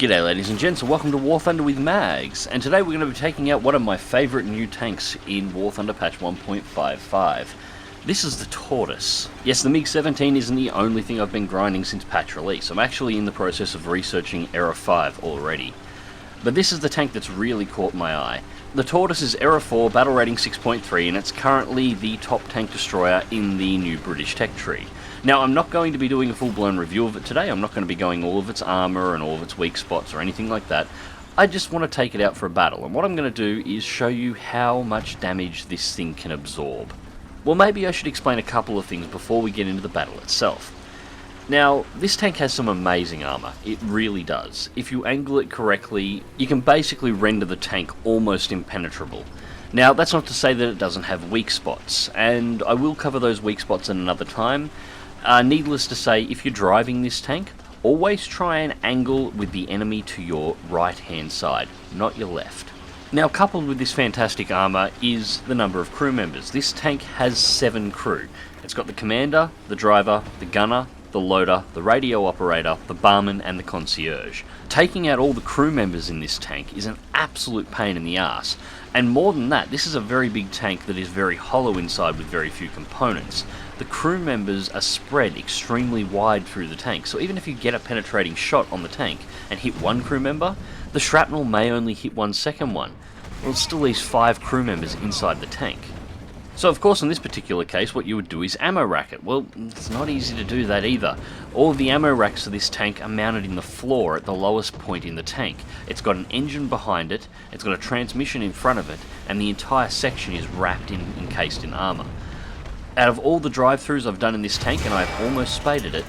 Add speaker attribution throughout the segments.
Speaker 1: G'day ladies and gents, and welcome to War Thunder with Mags, and today we're going to be taking out one of my favourite new tanks in War Thunder patch 1.55. This is the Tortoise. Yes, the MiG-17 isn't the only thing I've been grinding since patch release. I'm actually in the process of researching Era 5 already. But this is the tank that's really caught my eye. The Tortoise is Era 4, battle rating 6.3, and it's currently the top tank destroyer in the new British tech tree. Now, I'm not going to be doing a full-blown review of it today. I'm not going to be going all of its armour and all of its weak spots or anything like that. I just want to take it out for a battle, and what I'm going to do is show you how much damage this thing can absorb. Well, maybe I should explain a couple of things before we get into the battle itself. Now, this tank has some amazing armour. It really does. If you angle it correctly, you can basically render the tank almost impenetrable. Now, that's not to say that it doesn't have weak spots, and I will cover those weak spots at another time. Needless to say, if you're driving this tank, always try and angle with the enemy to your right-hand side, not your left. Now, coupled with this fantastic armour is the number of crew members. This tank has 7 crew. It's got the commander, the driver, the gunner, the loader, the radio operator, the barman, and the concierge. Taking out all the crew members in this tank is an absolute pain in the ass. And more than that, this is a very big tank that is very hollow inside with very few components. The crew members are spread extremely wide through the tank, so even if you get a penetrating shot on the tank and hit one crew member, the shrapnel may only hit one second one. Well, it still leaves 5 crew members inside the tank. So of course in this particular case what you would do is ammo rack it. Well, it's not easy to do that either. All of the ammo racks of this tank are mounted in the floor at the lowest point in the tank. It's got an engine behind it, it's got a transmission in front of it, and the entire section is wrapped encased in armour. Out of all the drive-thrus I've done in this tank, and I've almost spaded it,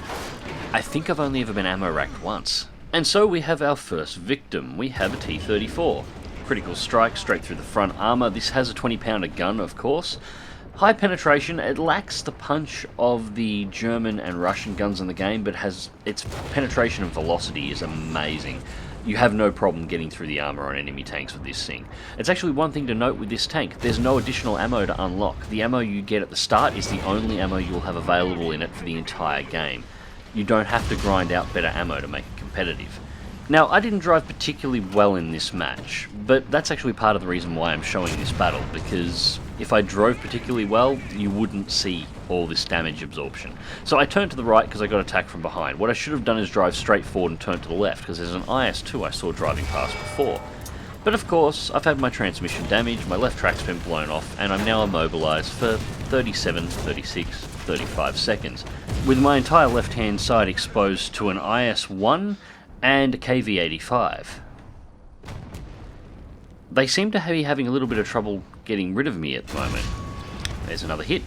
Speaker 1: I think I've only ever been ammo racked once. And so we have our first victim. We have a T-34. Critical strike straight through the front armour. This has a 20-pounder gun, of course. High penetration. It lacks the punch of the German and Russian guns in the game, but has its penetration and velocity is amazing. You have no problem getting through the armour on enemy tanks with this thing. It's actually one thing to note with this tank. There's no additional ammo to unlock. The ammo you get at the start is the only ammo you'll have available in it for the entire game. You don't have to grind out better ammo to make it competitive. Now, I didn't drive particularly well in this match, but that's actually part of the reason why I'm showing this battle, because if I drove particularly well, you wouldn't see all this damage absorption. So I turned to the right because I got attacked from behind. What I should have done is drive straight forward and turn to the left, because there's an IS-2 I saw driving past before. But of course, I've had my transmission damaged, my left track's been blown off, and I'm now immobilised for 37, 36, 35 seconds, with my entire left-hand side exposed to an IS-1 and a KV-85. They seem to be having a little bit of trouble getting rid of me at the moment. There's another hit.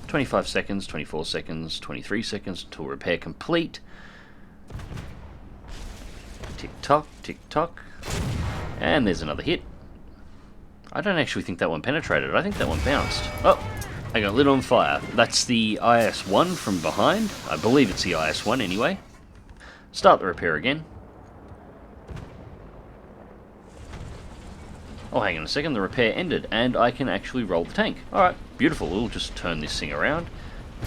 Speaker 1: 25 seconds, 24 seconds, 23 seconds until repair complete. Tick-tock, tick-tock. And there's another hit. I don't actually think that one penetrated. I think that one bounced. Oh, I got lit on fire. That's the IS-1 from behind. I believe it's the IS-1 anyway. Start the repair again. Oh, hang on a second, the repair ended, and I can actually roll the tank. Alright, beautiful. We'll just turn this thing around,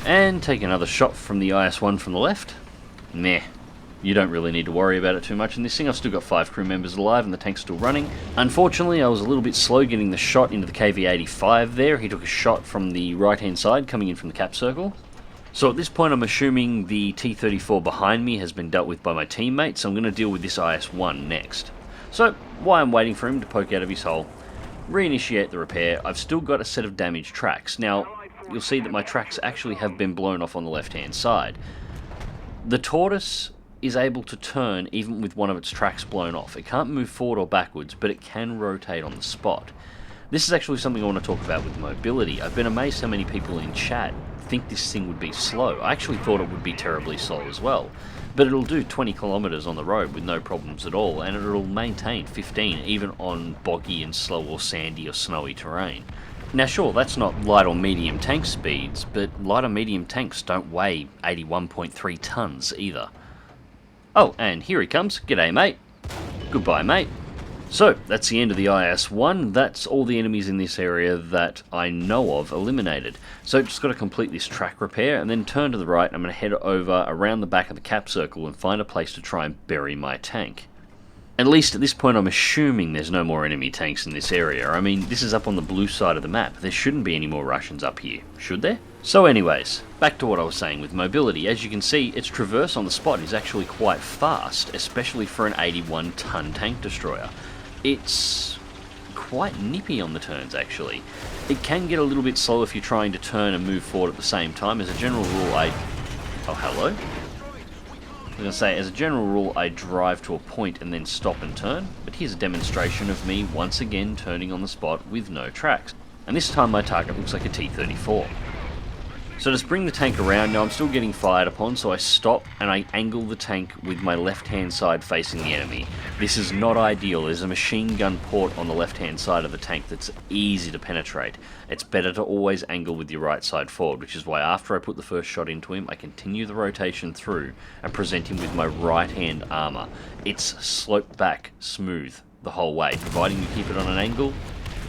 Speaker 1: and take another shot from the IS-1 from the left. Meh. You don't really need to worry about it too much in this thing. I've still got 5 crew members alive, and the tank's still running. Unfortunately, I was a little bit slow getting the shot into the KV-85 there. He took a shot from the right-hand side, coming in from the cap circle. So at this point I'm assuming the T-34 behind me has been dealt with by my teammates, so I'm going to deal with this IS-1 next. So, while I'm waiting for him to poke out of his hole, reinitiate the repair, I've still got a set of damaged tracks. Now, you'll see that my tracks actually have been blown off on the left-hand side. The Tortoise is able to turn even with one of its tracks blown off. It can't move forward or backwards, but it can rotate on the spot. This is actually something I want to talk about with mobility. I've been amazed how many people in chat think this thing would be slow. I actually thought it would be terribly slow as well. But it'll do 20 kilometers on the road with no problems at all, and it'll maintain 15 even on boggy and slow or sandy or snowy terrain. Now sure, that's not light or medium tank speeds, but light or medium tanks don't weigh 81.3 tons either. Oh, and here he comes. G'day, mate. Goodbye, mate. So, that's the end of the IS-1. That's all the enemies in this area that I know of eliminated. So, just got to complete this track repair and then turn to the right. I'm going to head over around the back of the cap circle and find a place to try and bury my tank. At least at this point I'm assuming there's no more enemy tanks in this area. I mean, this is up on the blue side of the map. There shouldn't be any more Russians up here, should there? So anyways, back to what I was saying with mobility. As you can see, its traverse on the spot is actually quite fast, especially for an 81-ton tank destroyer. It's quite nippy on the turns, actually. It can get a little bit slow if you're trying to turn and move forward at the same time. As a general rule, Oh, hello? I was going to say, as a general rule, I drive to a point and then stop and turn, but here's a demonstration of me once again turning on the spot with no tracks. And this time my target looks like a T-34. So to bring the tank around, now I'm still getting fired upon, so I stop and I angle the tank with my left-hand side facing the enemy. This is not ideal. There's a machine gun port on the left-hand side of the tank that's easy to penetrate. It's better to always angle with your right side forward, which is why after I put the first shot into him, I continue the rotation through and present him with my right-hand armour. It's sloped back, smooth, the whole way. Providing you keep it on an angle,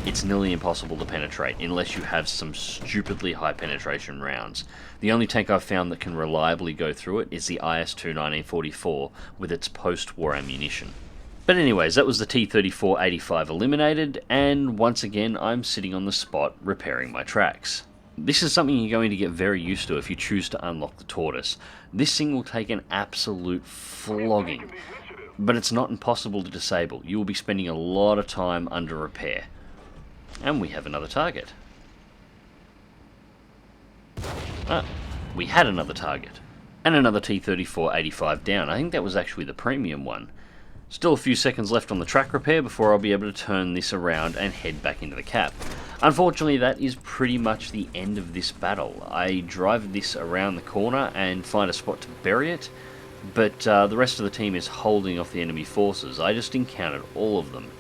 Speaker 1: it's nearly impossible to penetrate unless you have some stupidly high penetration rounds. The only tank I've found that can reliably go through it is the IS-2 1944 with its post-war ammunition. But anyways, that was the T-34-85 eliminated, and once again I'm sitting on the spot repairing my tracks. This is something you're going to get very used to if you choose to unlock the Tortoise. This thing will take an absolute flogging, but it's not impossible to disable. You will be spending a lot of time under repair. And we have another target. We had another target. And another T-34-85 down. I think that was actually the premium one. Still a few seconds left on the track repair before I'll be able to turn this around and head back into the cap. Unfortunately, that is pretty much the end of this battle. I drive this around the corner and find a spot to bury it, but the rest of the team is holding off the enemy forces. I just encountered all of them.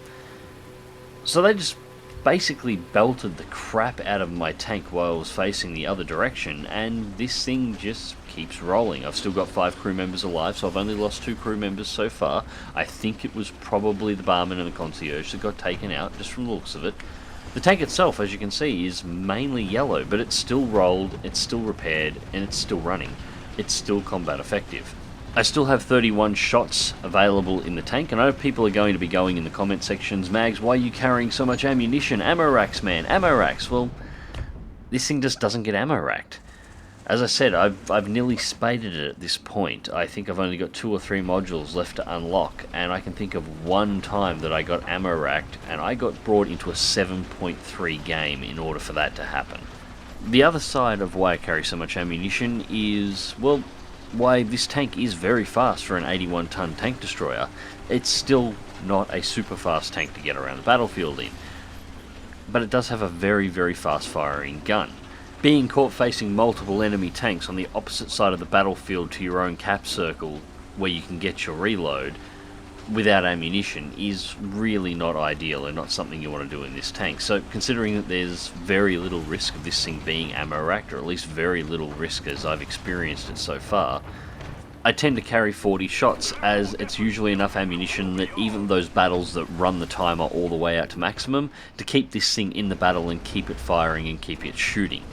Speaker 1: So they just basically belted the crap out of my tank while I was facing the other direction, and this thing just keeps rolling. I've still got 5 crew members alive, so I've only lost 2 crew members so far. I think it was probably the barman and the concierge that got taken out, just from the looks of it. The tank itself, as you can see, is mainly yellow, but it's still rolled, it's still repaired, and it's still running. It's still combat effective. I still have 31 shots available in the tank, and I know people are going to be going in the comment sections, Mags, why are you carrying so much ammunition? Ammo racks, man, ammo racks. Well, this thing just doesn't get ammo racked. As I said, I've nearly spaded it at this point. I think I've only got 2 or 3 modules left to unlock, and I can think of one time that I got ammo racked, and I got brought into a 7.3 game in order for that to happen. The other side of why I carry so much ammunition is, well, why this tank is very fast for an 81-ton tank destroyer. It's still not a super fast tank to get around the battlefield in, but it does have a very, very fast firing gun. Being caught facing multiple enemy tanks on the opposite side of the battlefield to your own cap circle where you can get your reload without ammunition is really not ideal and not something you want to do in this tank. So considering that there's very little risk of this thing being ammo racked, or at least very little risk as I've experienced it so far, I tend to carry 40 shots, as it's usually enough ammunition that even those battles that run the timer all the way out to maximum to keep this thing in the battle and keep it firing and keep it shooting.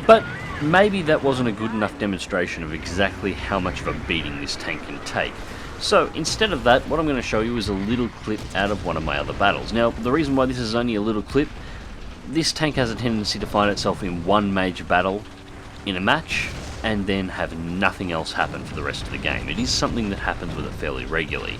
Speaker 1: But maybe that wasn't a good enough demonstration of exactly how much of a beating this tank can take. So instead of that, what I'm going to show you is a little clip out of one of my other battles. Now, the reason why this is only a little clip, this tank has a tendency to find itself in one major battle in a match and then have nothing else happen for the rest of the game. It is something that happens with it fairly regularly.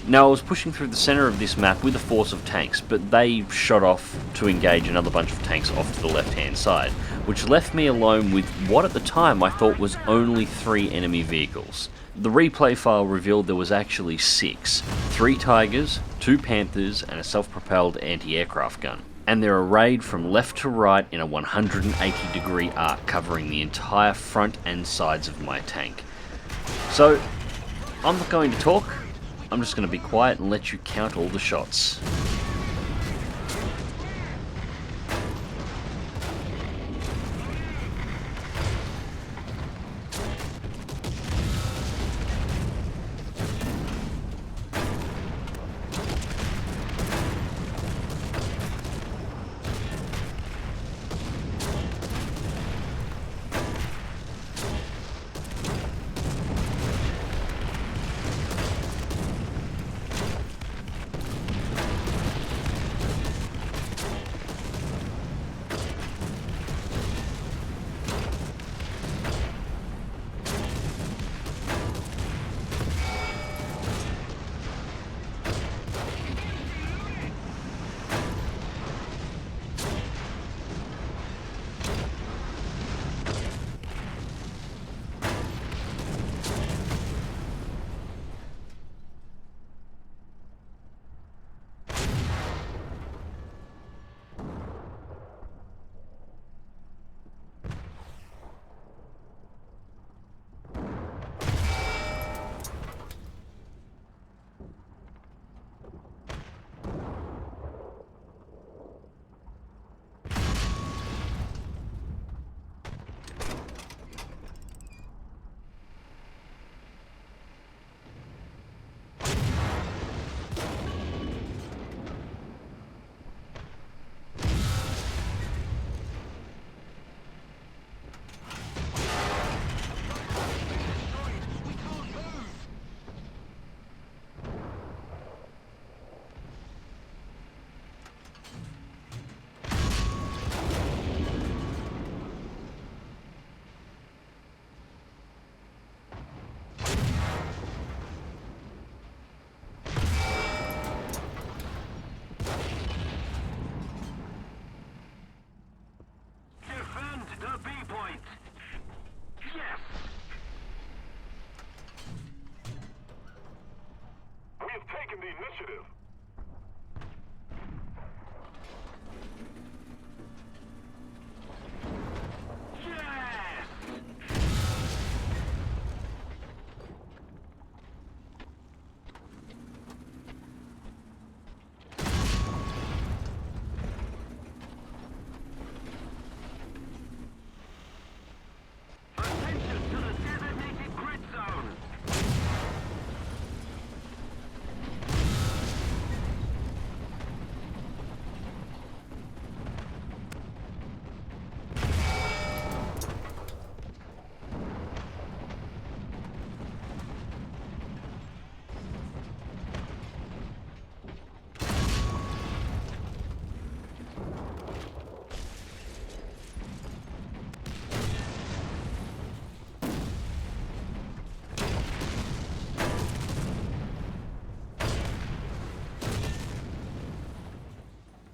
Speaker 1: Now, I was pushing through the centre of this map with a force of tanks, but they shot off to engage another bunch of tanks off to the left-hand side, which left me alone with what at the time I thought was only 3 enemy vehicles. The replay file revealed there was actually 6. 3 Tigers, 2 Panthers, and a self-propelled anti-aircraft gun. And they're arrayed from left to right in a 180-degree arc covering the entire front and sides of my tank. So, I'm not going to talk, I'm just going to be quiet and let you count all the shots.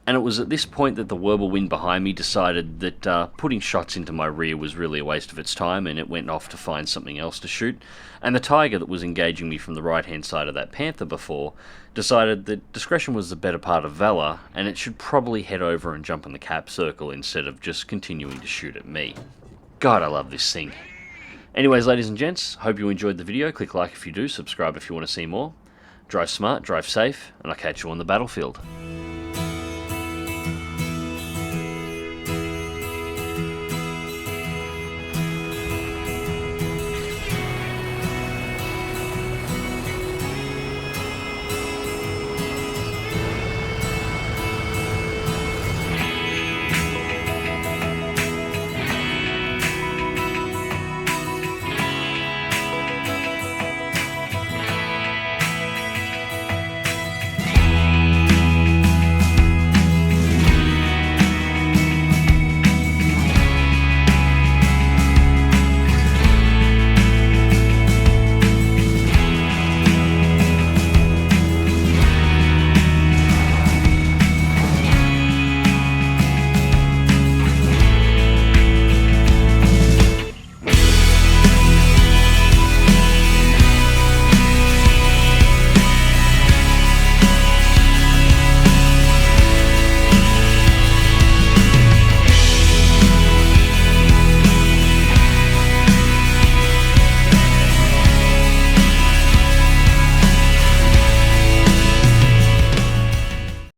Speaker 1: And it was at this point that the whirlwind behind me decided that putting shots into my rear was really a waste of its time, and it went off to find something else to shoot. And the tiger that was engaging me from the right-hand side of that panther before decided that discretion was the better part of valor, and it should probably head over and jump in the cap circle instead of just continuing to shoot at me. God, I love this thing. Anyways, ladies and gents, hope you enjoyed the video. Click like if you do, subscribe if you want to see more. Drive smart, drive safe, and I'll catch you on the battlefield.